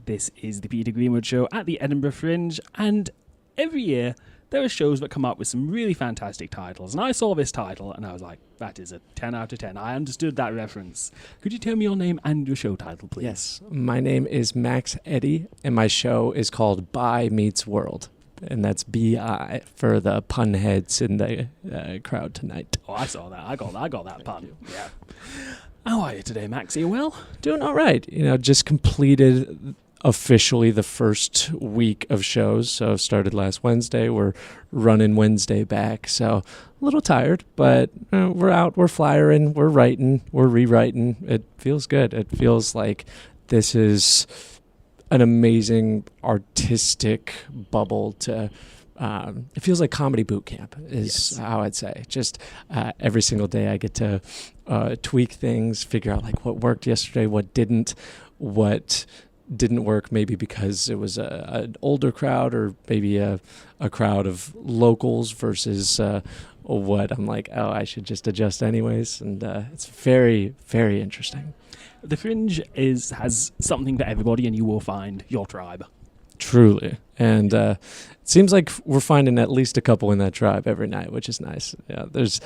This is the Peter Greenwood Show at the Edinburgh Fringe, and every year there are shows that come up with some really fantastic titles. And I saw this title and I was like, that is a 10 out of 10. I understood that reference. Could you tell me your name and your show title, please? Yes, my name is Maxx Eddy, and my show is called Bi Meets World. And that's B-I for the pun heads in the crowd tonight. Oh, I saw that. I got that pun. Yeah. How are you today, Max? Are you well? Doing all right. Just completed officially the first week of shows. So started last Wednesday. We're running Wednesday back. So a little tired, but we're out. We're flyering. We're writing. We're rewriting. It feels good. It feels like this is an amazing artistic bubble to it feels like comedy boot camp is how I'd say. Just every single day I get to tweak things, figure out like what worked yesterday, what didn't work, maybe because it was an older crowd or maybe a crowd of locals versus what I'm like, oh, I should just adjust anyways. And it's very, very interesting. The Fringe has something for everybody, and you will find your tribe. Truly. And it seems like we're finding at least a couple in that tribe every night, which is nice. Yeah, there's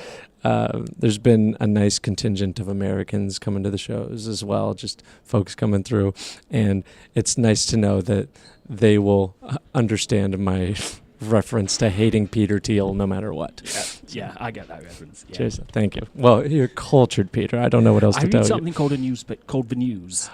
been a nice contingent of Americans coming to the shows as well, just folks coming through. And it's nice to know that they will understand my reference to hating Peter Thiel no matter what. Yeah, I get that reference. Yeah. Cheers. Thank you. Well, you're cultured, Peter. I don't know what else to tell you. I read something called the news.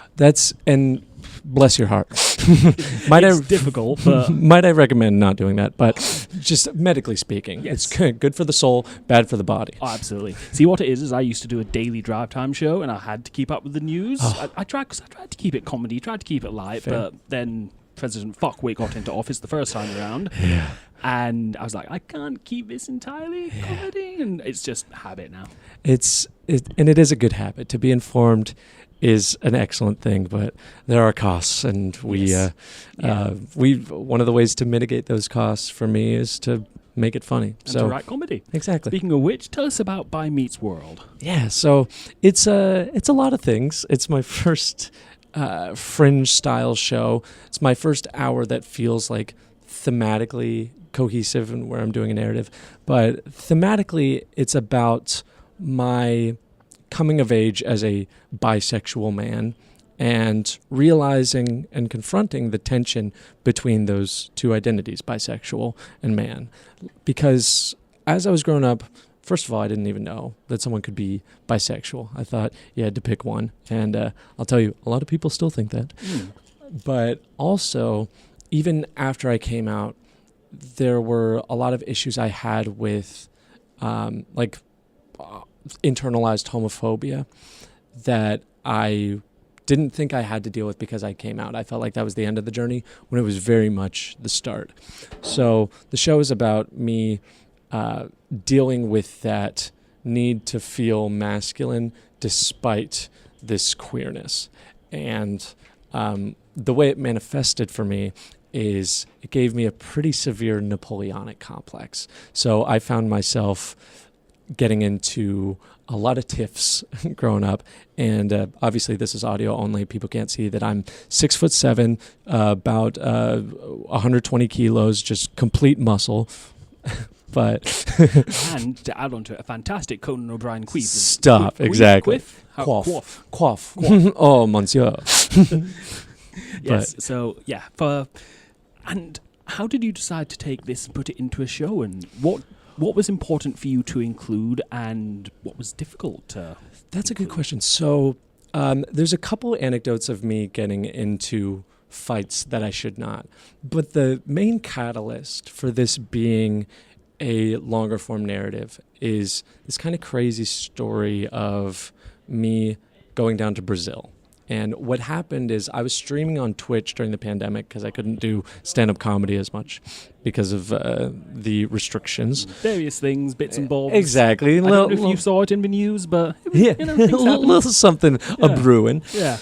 And bless your heart. It's difficult, but might I recommend not doing that? But just medically speaking, yes. It's good for the soul, bad for the body. Oh, absolutely. See, what it is I used to do a daily drive time show, and I had to keep up with the news. I tried to keep it comedy, tried to keep it light, Fair. but then President Fuckwit got into office the first time around. Yeah. And I was like, I can't keep this entirely comedy, and it's just habit now. And it is a good habit. To be informed is an excellent thing, but there are costs, and one of the ways to mitigate those costs for me is to make it funny. And to write comedy. Exactly. Speaking of which, tell us about Bi Meets World. Yeah, so it's a lot of things. It's my first Fringe style show. It's my first hour that feels like thematically cohesive and where I'm doing a narrative, but thematically it's about my coming of age as a bisexual man and realizing and confronting the tension between those two identities, bisexual and man. Because as I was growing up, first of all, I didn't even know that someone could be bisexual. I thought you had to pick one. And I'll tell you, a lot of people still think that. But also, even after I came out, there were a lot of issues I had with internalized homophobia that I didn't think I had to deal with because I came out. I felt like that was the end of the journey when it was very much the start. So the show is about me dealing with that need to feel masculine despite this queerness. And the way it manifested for me is it gave me a pretty severe Napoleonic complex. So I found myself getting into a lot of tiffs growing up. And obviously this is audio only. People can't see that I'm 6'7", about 120 kilos, just complete muscle. But and to add on to it, a fantastic Conan O'Brien queef. Stop, exactly. Quaff. Oh, monsieur. Yes, so yeah. And how did you decide to take this and put it into a show, and what was important for you to include, and what was difficult to That's a good question. So there's a couple anecdotes of me getting into fights that I should not. But the main catalyst for this being a longer form narrative is this kind of crazy story of me going down to Brazil. And what happened is I was streaming on Twitch during the pandemic because I couldn't do stand-up comedy as much because of the restrictions. Various things, bits and bobs. Exactly. I don't know if you saw it in the news, but a little something a-brewing. Yeah.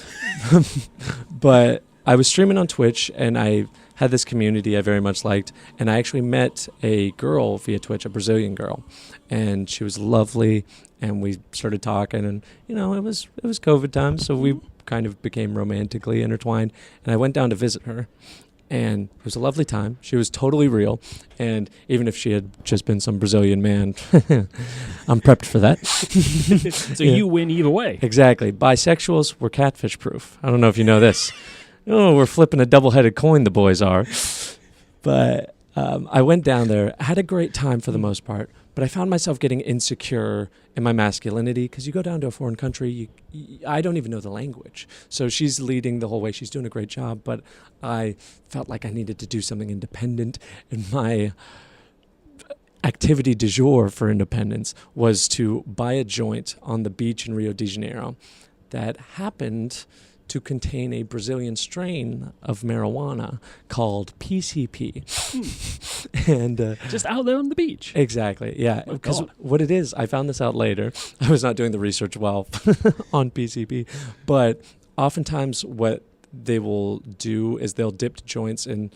But I was streaming on Twitch, and I had this community I very much liked, and I actually met a girl via Twitch, a Brazilian girl, and she was lovely, and we started talking, and it was COVID time, so we kind of became romantically intertwined. And I went down to visit her. And it was a lovely time. She was totally real. And even if she had just been some Brazilian man, I'm prepped for that. So you win either way. Exactly. Bisexuals were catfish proof. I don't know if you know this. Oh, we're flipping a double-headed coin, the boys are. But I went down there, had a great time for the most part. But I found myself getting insecure in my masculinity because you go down to a foreign country, I don't even know the language. So she's leading the whole way. She's doing a great job, but I felt like I needed to do something independent. And my activity du jour for independence was to buy a joint on the beach in Rio de Janeiro that happened to contain a Brazilian strain of marijuana called PCP. And just out there on the beach. Exactly, yeah. Because what it is, I found this out later. I was not doing the research well on PCP, but oftentimes what they will do is they'll dip joints in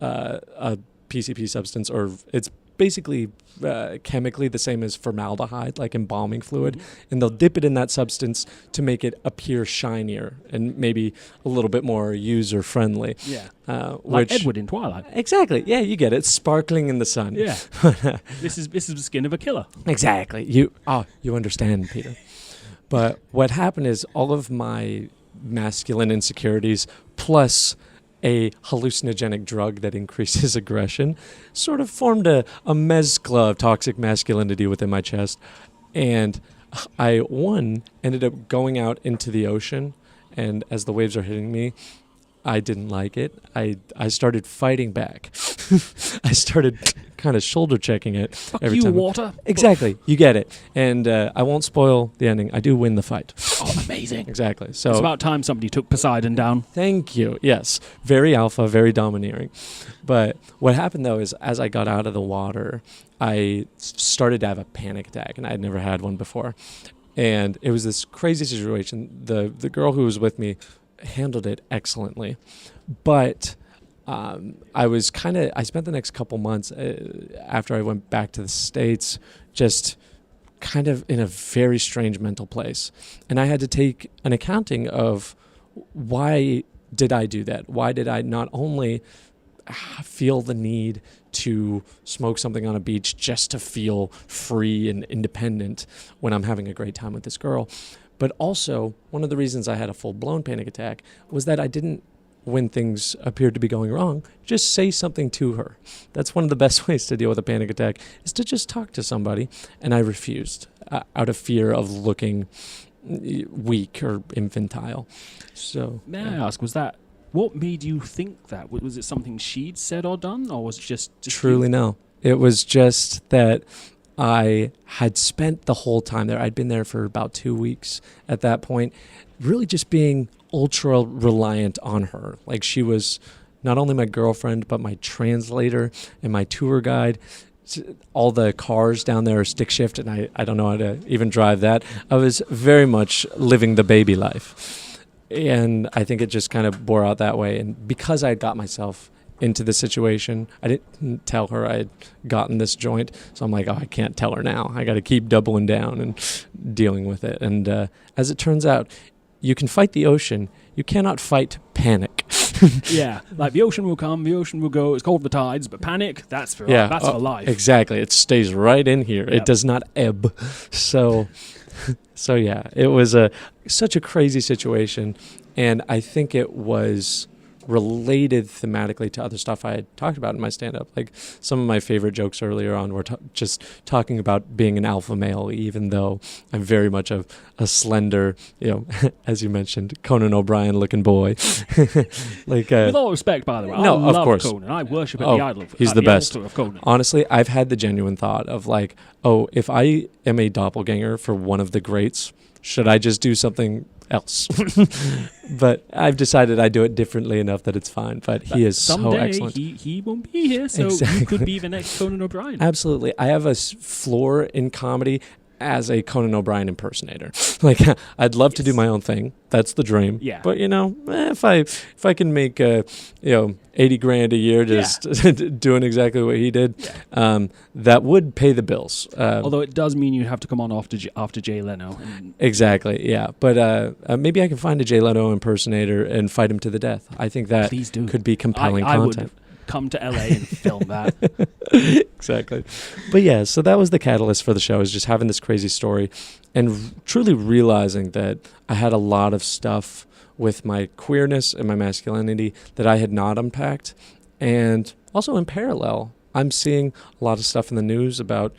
a PCP substance, or it's basically chemically the same as formaldehyde, like embalming fluid, and they'll dip it in that substance to make it appear shinier and maybe a little bit more user-friendly. Yeah, like which, Edward in Twilight. Exactly. Yeah, you get it. Sparkling in the sun. Yeah. This is the skin of a killer. Exactly. You understand, Peter. But what happened is all of my masculine insecurities plus a hallucinogenic drug that increases aggression sort of formed a mezcla of toxic masculinity within my chest. And I, ended up going out into the ocean, and as the waves are hitting me, I didn't like it. I started fighting back. I started kind of shoulder checking it. Fuck every you, time. water. Exactly. You get it. And I won't spoil the ending. I do win the fight. Oh, amazing. Exactly. So it's about time somebody took Poseidon down. Thank you. Yes. Very alpha, very domineering. But what happened, though, is as I got out of the water, I started to have a panic attack, and I had never had one before. And it was this crazy situation. The girl who was with me handled it excellently. But I spent the next couple months after I went back to the States just kind of in a very strange mental place. And I had to take an accounting of why did I do that? Why did I not only feel the need to smoke something on a beach just to feel free and independent when I'm having a great time with this girl, but also one of the reasons I had a full-blown panic attack was that I didn't, when things appeared to be going wrong, just say something to her. That's one of the best ways to deal with a panic attack, is to just talk to somebody. And I refused out of fear of looking weak or infantile. So, may I ask, what made you think that? Was it something she'd said or done, or was it just truly you? No. It was just that I had spent the whole time there. I'd been there for about 2 weeks at that point, really just being ultra reliant on her. Like, she was not only my girlfriend, but my translator and my tour guide. All the cars down there are stick shift, and I don't know how to even drive that. I was very much living the baby life. And I think it just kind of bore out that way. And because I had got myself into the situation, I didn't tell her I had gotten this joint. So I'm like, I can't tell her now. I got to keep doubling down and dealing with it. And as it turns out, you can fight the ocean. You cannot fight panic. Yeah, like the ocean will come, the ocean will go. It's called the tides, but panic, that's for life. Exactly. It stays right in here. Yep. It does not ebb. So yeah, it was such a crazy situation, and I think it was related thematically to other stuff I had talked about in my stand-up. Like, some of my favorite jokes earlier on were just talking about being an alpha male, even though I'm very much a slender, as you mentioned, Conan O'Brien looking boy. Like, with all respect, by the way, no, I love of course. Conan. I worship at the idol. He's the best. Of Conan. Honestly, I've had the genuine thought of like, if I am a doppelganger for one of the greats, should I just do something else? But I've decided I do it differently enough that it's fine. But he is so excellent. He won't be here, so exactly. You could be the next Conan O'Brien. Absolutely. I have a floor in comedy. as a Conan O'Brien impersonator. Like, I'd love to do my own thing. That's the dream. Yeah. But if I can make $80,000 a year just doing exactly what he did, that would pay the bills. Although it does mean you have to come on after Jay Leno. Exactly. Yeah. But maybe I can find a Jay Leno impersonator and fight him to the death. I think that could be compelling content. I would come to LA and film that. Exactly. But yeah, so that was the catalyst for the show, is just having this crazy story and truly realizing that I had a lot of stuff with my queerness and my masculinity that I had not unpacked. And also in parallel, I'm seeing a lot of stuff in the news about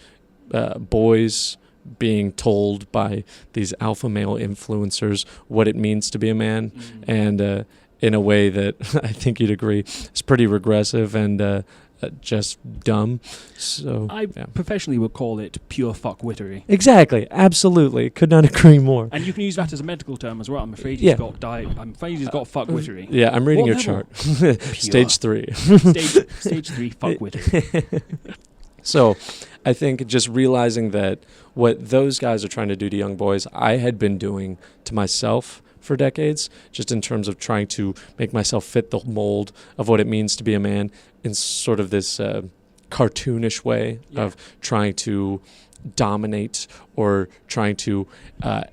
boys being told by these alpha male influencers what it means to be a man. And in a way that I think you'd agree is pretty regressive and just dumb. So I professionally would call it pure fuckwittery. Exactly, absolutely, could not agree more. And you can use that as a medical term as well. I'm afraid he's got fuckwittery. Yeah, I'm reading your chart. Stage 3. Stage 3 fuckwittery. So I think just realizing that what those guys are trying to do to young boys, I had been doing to myself for decades, just in terms of trying to make myself fit the mold of what it means to be a man in sort of this cartoonish way of trying to dominate or trying to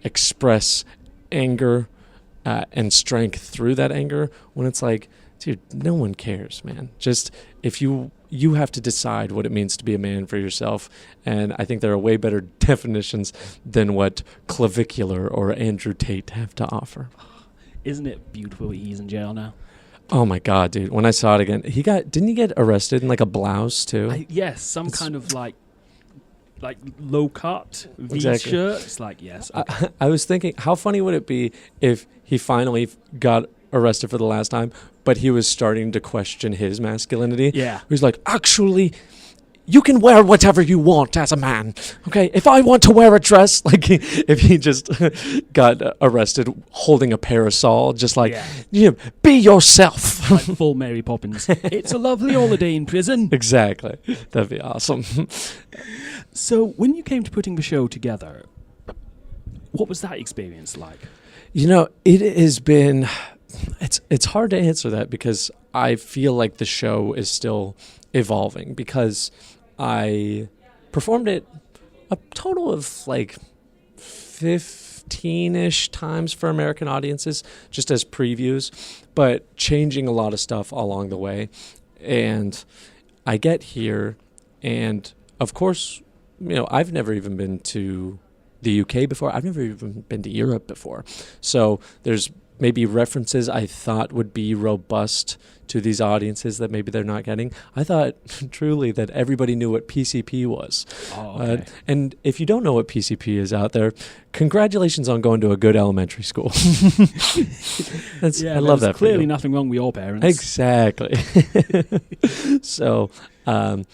express anger and strength through that anger, when it's like, dude, no one cares, man. Just if you have to decide what it means to be a man for yourself. And I think there are way better definitions than what Clavicular or Andrew Tate have to offer. Isn't it beautiful he's in jail now? Oh my God, dude. When I saw it again, didn't he get arrested in like a blouse too? Yes, some kind of like low cut V Exactly. shirt. It's like, yes. Okay. I was thinking, how funny would it be if he finally got arrested for the last time, but he was starting to question his masculinity. Yeah. He's like, actually, you can wear whatever you want as a man. Okay, if I want to wear a dress, like if he just got arrested holding a parasol, just like, be yourself. Like full Mary Poppins. It's a lovely holiday in prison. Exactly. That'd be awesome. So when you came to putting the show together, what was that experience like? It has been... It's hard to answer that because I feel like the show is still evolving, because I performed it a total of like 15-ish times for American audiences, just as previews, but changing a lot of stuff along the way. And I get here, and of course, I've never even been to the UK before. I've never even been to Europe before. So there's maybe references I thought would be robust to these audiences that maybe they're not getting. I thought truly that everybody knew what PCP was. Oh, okay. And if you don't know what PCP is out there, congratulations on going to a good elementary school. I love that. Clearly nothing wrong with your parents. Exactly. So I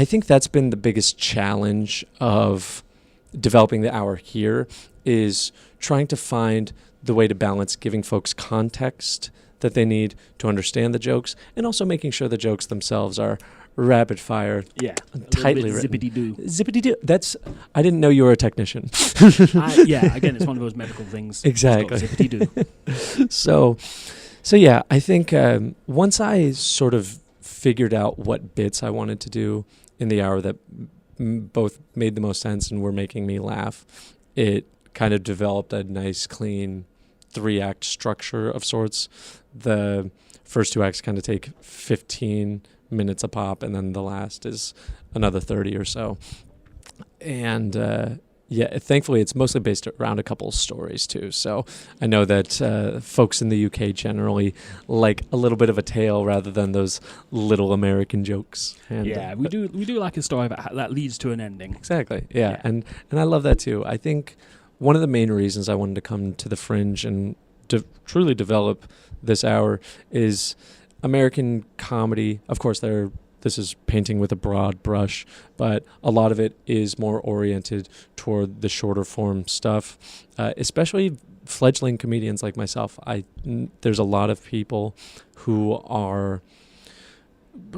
think that's been the biggest challenge of developing the hour here, is trying to find the way to balance giving folks context that they need to understand the jokes, and also making sure the jokes themselves are rapid fire, tightly written. Zippity-doo. Zippity-doo. I didn't know you were a technician. Again, it's one of those medical things. Exactly. Zippity-doo. So yeah, I think once I sort of figured out what bits I wanted to do in the hour that both made the most sense and were making me laugh, it kind of developed a nice, clean 3-act structure of sorts. The first 2 acts kind of take 15 minutes a pop, and then the last is another 30 or so. And thankfully it's mostly based around a couple of stories too. So I know that folks in the UK generally like a little bit of a tale rather than those little American jokes. And, we do like a story that leads to an ending. Exactly. Yeah. And I love that too. I think one of the main reasons I wanted to come to the Fringe and truly develop this hour is American comedy. Of course, this is painting with a broad brush, but a lot of it is more oriented toward the shorter form stuff, especially fledgling comedians like myself. There's a lot of people who are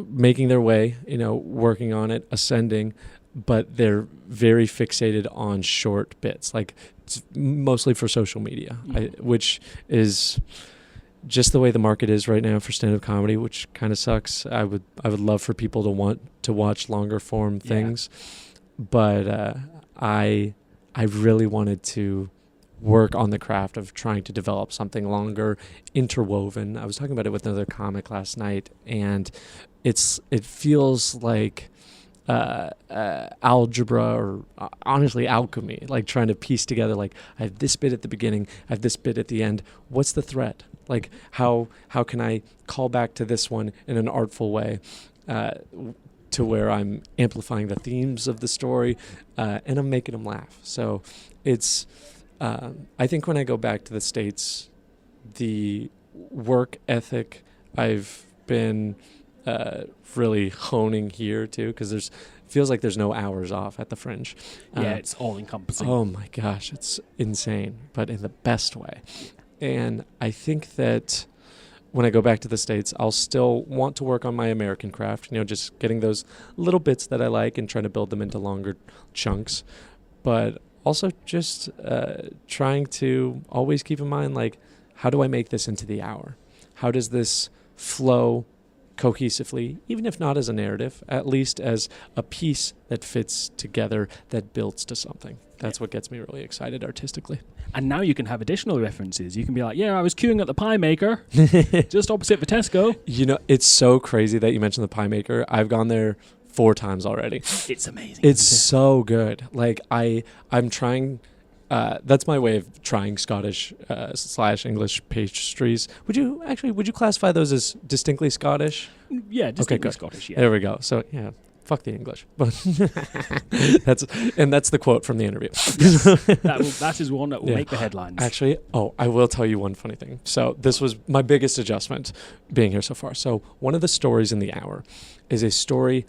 making their way, working on it, ascending. but they're very fixated on short bits, like it's mostly for social media, which is just the way the market is right now for stand-up comedy, which kind of sucks. I would love for people to want to watch longer form things, but I really wanted to work on the craft of trying to develop something longer, interwoven. I was talking about it with another comic last night, and it feels like algebra or honestly alchemy, like trying to piece together, like I have this bit at the beginning, I have this bit at the end. What's the thread? Like how can I call back to this one in an artful way to where I'm amplifying the themes of the story and I'm making them laugh. So it's I think when I go back to the States, the work ethic I've been really honing here too, because feels like there's no hours off at the Fringe. It's all encompassing. Oh my gosh, it's insane, but in the best way. And I think that when I go back to the States, I'll still want to work on my American craft, just getting those little bits that I like and trying to build them into longer chunks, but also just trying to always keep in mind, like, how do I make this into the hour? How does this flow cohesively, even if not as a narrative, at least as a piece that fits together, that builds to something? That's what gets me really excited artistically. And now you can have additional references. You can be like, I was queuing at the Pie Maker, just opposite the Tesco. It's so crazy that you mentioned the Pie Maker. I've gone there 4 times already. It's amazing. It's so good. Like I'm trying. That's my way of trying Scottish / English pastries. Would you classify those as distinctly Scottish? Yeah, distinctly okay, Scottish. Yeah. There we go. So fuck the English. But that's the quote from the interview. Yes, that is one that will make the headlines. Actually, I will tell you one funny thing. So this was my biggest adjustment being here so far. So one of the stories in the hour is a story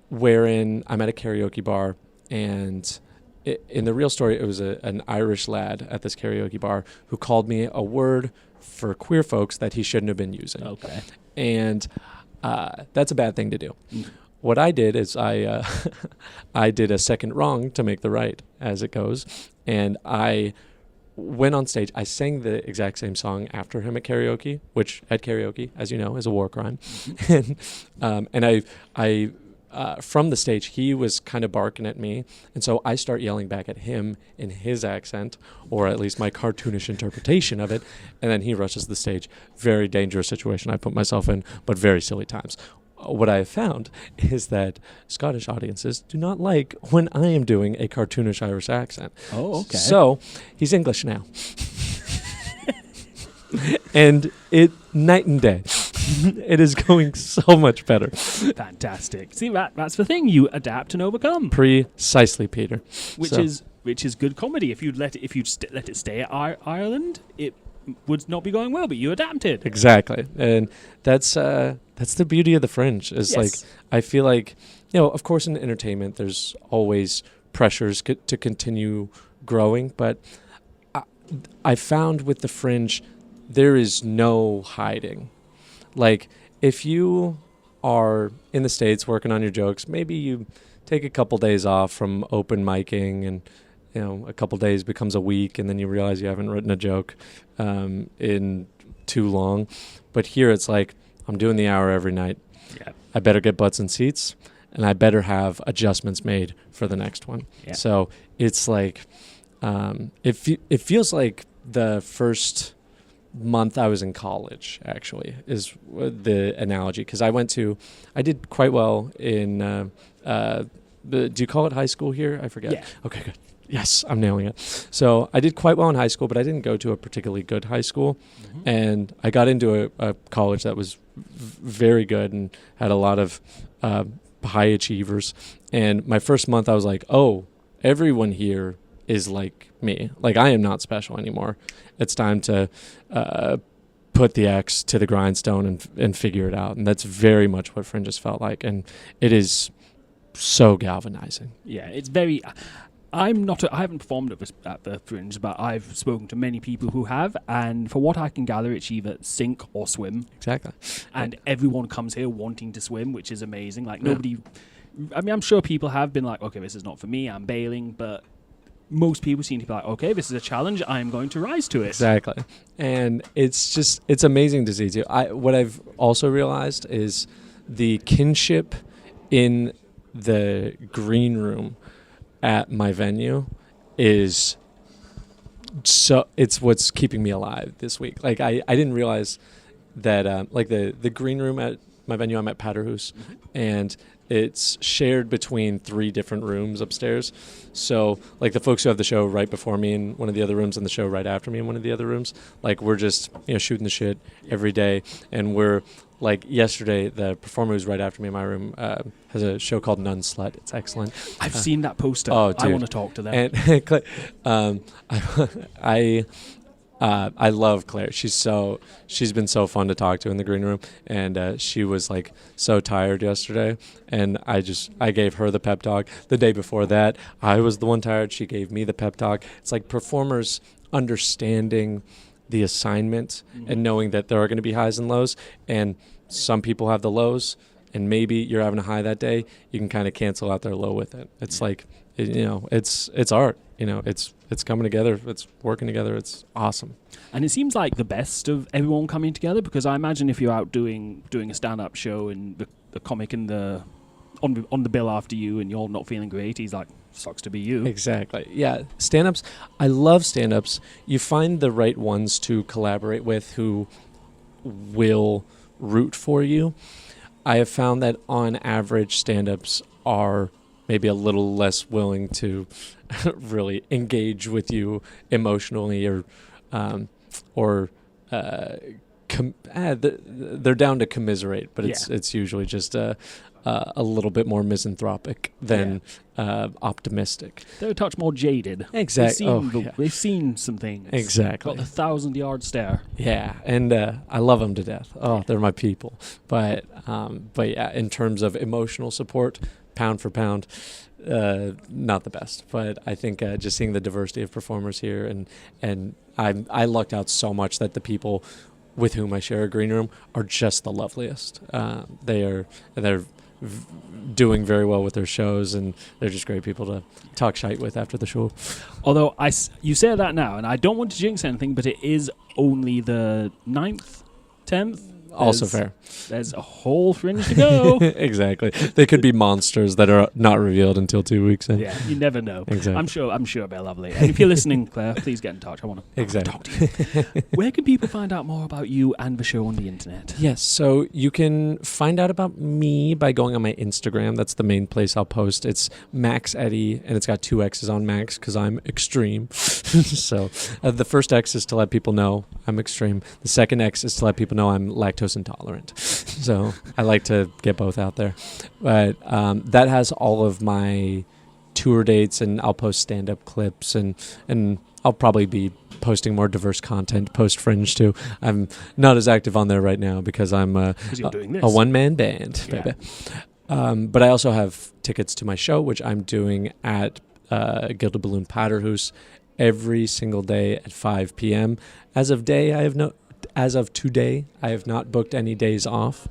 wherein I'm at a karaoke bar, and in the real story, it was an Irish lad at this karaoke bar who called me a word for queer folks that he shouldn't have been using. Okay. And that's a bad thing to do. What I did is I did a second wrong to make the right, as it goes. And I went on stage. I sang the exact same song after him at karaoke, which at karaoke, as you know, is a war crime. And I from the stage, he was kind of barking at me. And so I start yelling back at him in his accent, or at least my cartoonish interpretation of it. And then he rushes the stage. Very dangerous situation I put myself in, but very silly times. What I have found is that Scottish audiences do not like when I am doing a cartoonish Irish accent. Oh, okay. So he's English now. And night and day. It is going so much better. Fantastic. See, that's the thing. You adapt and overcome. Precisely, Peter. Which is good comedy. If you'd let it stay at Ireland, it would not be going well. But you adapted. Exactly, and that's the beauty of the Fringe. Is like, I feel like, of course, in entertainment, there's always pressures to continue growing, but I found with the Fringe, there is no hiding. Like, if you are in the States working on your jokes, maybe you take a couple days off from open micing, and a couple days becomes a week, and then you realize you haven't written a joke in too long. But here it's like, I'm doing the hour every night. Yeah. I better get butts in seats, and I better have adjustments made for the next one. Yeah. So it's like, it feels like the first month I was in college, actually, is the analogy, because I did quite well in do you call it high school here? I forget. Yeah. Okay, good. Yes, I'm nailing it. So I did quite well in high school, but I didn't go to a particularly good high school. Mm-hmm. And I got into a college that was very good and had a lot of high achievers. And my first month I was like, oh, everyone here is like me. Like, I am not special anymore. It's time to put the axe to the grindstone and figure it out. And that's very much what Fringe has felt like. And it is so galvanizing. Yeah, it's very... I haven't performed at the Fringe, but I've spoken to many people who have, and for what I can gather, it's either sink or swim. Exactly. And everyone comes here wanting to swim, which is amazing. Like, nobody I mean, I'm sure people have been like, okay, this is not for me, I'm bailing, but most people seem to be like, okay, this is a challenge, I am going to rise to it. Exactly. And it's amazing to see too. What I've also realized is the kinship in the green room at my venue is so, it's what's keeping me alive this week. Like I didn't realize that like the green room at my venue, I'm at Patterhouse, and it's shared between 3 different rooms upstairs. So like the folks who have the show right before me in one of the other rooms and the show right after me in one of the other rooms, like we're just, shooting the shit every day. And we're like, yesterday, the performer who's right after me in my room has a show called Nun Slut. It's excellent. I've seen that poster. Oh, dude. I want to talk to them. And I love Claire. She's been so fun to talk to in the green room, and she was like so tired yesterday, and I gave her the pep talk. The day before that, I was the one tired. She gave me the pep talk. It's like performers understanding the assignment and knowing that there are going to be highs and lows, and some people have the lows, and maybe you're having a high that day. You can kind of cancel out their low with it. It's like, it's art. It's coming together. It's working together. It's awesome. And it seems like the best of everyone coming together, because I imagine if you're out doing a stand-up show and the comic on the bill after you and you're not feeling great, he's like, sucks to be you. Exactly. Yeah. Stand-ups. I love stand-ups. You find the right ones to collaborate with who will root for you. I have found that on average, stand-ups are maybe a little less willing to really engage with you emotionally, they're down to commiserate, but it's usually just a little bit more misanthropic than optimistic. They're a touch more jaded. Exactly. They've seen some things. Exactly. Got the 1,000-yard stare. Yeah, and I love them to death. Oh, they're my people. But yeah, in terms of emotional support, pound for pound, not the best. But I think just seeing the diversity of performers here, and I lucked out so much that the people with whom I share a green room are just the loveliest. They're doing very well with their shows, and they're just great people to talk shite with after the show. Although you say that now, and I don't want to jinx anything, but it is only the 9th, 10th. Also fair. There's a whole fringe to go. Exactly. They could be monsters that are not revealed until 2 weeks in. Yeah, you never know. Exactly. I'm sure they're lovely. And if you're listening, Claire, please get in touch. I want to talk to you. Where can people find out more about you and the show on the internet? Yes, so you can find out about me by going on my Instagram. That's the main place I'll post. It's Maxx Eddy, and it's got 2 X's on Max because I'm extreme. So the first X is to let people know I'm extreme. The second X is to let people know I'm lactose intolerant. So I like to get both out there. But that has all of my tour dates, and I'll post stand-up clips, and I'll probably be posting more diverse content post-Fringe too. I'm not as active on there right now because I'm a one-man band, baby. But I also have tickets to my show, which I'm doing at Gilded Balloon Patterhouse every single day at 5 p.m. As of today, I have not booked any days off.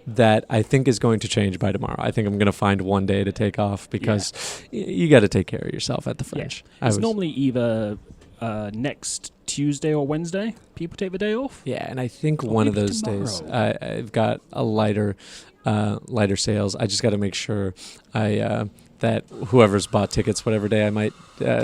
That I think is going to change by tomorrow. I think I'm going to find one day to take off because you got to take care of yourself at the Fringe. Yeah. It's normally either next Tuesday or Wednesday people take the day off. Yeah, and I think one of those days I've got a lighter sales. I just got to make sure that whoever's bought tickets, whatever day I might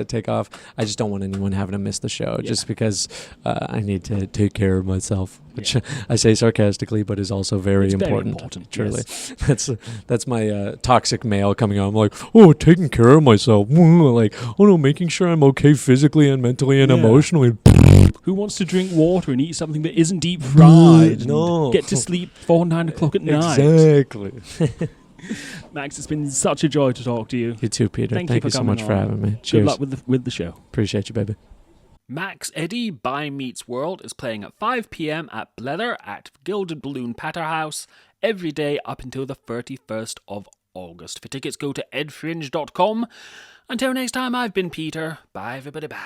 take off, I just don't want anyone having to miss the show just because I need to take care of myself, which I say sarcastically, but is also very important. Truly. Yes. That's my toxic male coming out. I'm like, taking care of myself. Like, making sure I'm okay physically and mentally and emotionally. Who wants to drink water and eat something that isn't deep fried? No. Get to sleep 9 o'clock at night. Exactly. Max, it's been such a joy to talk to you. You too, Peter. Thank you so much for having me. Cheers. Good luck with the show. Appreciate you, baby. Maxx Eddy by Meets World is playing at 5 p.m. at Blether at Gilded Balloon Patterhouse every day up until the 31st of August. For tickets, go to edfringe.com. Until next time, I've been Peter. Bye, everybody. Bye.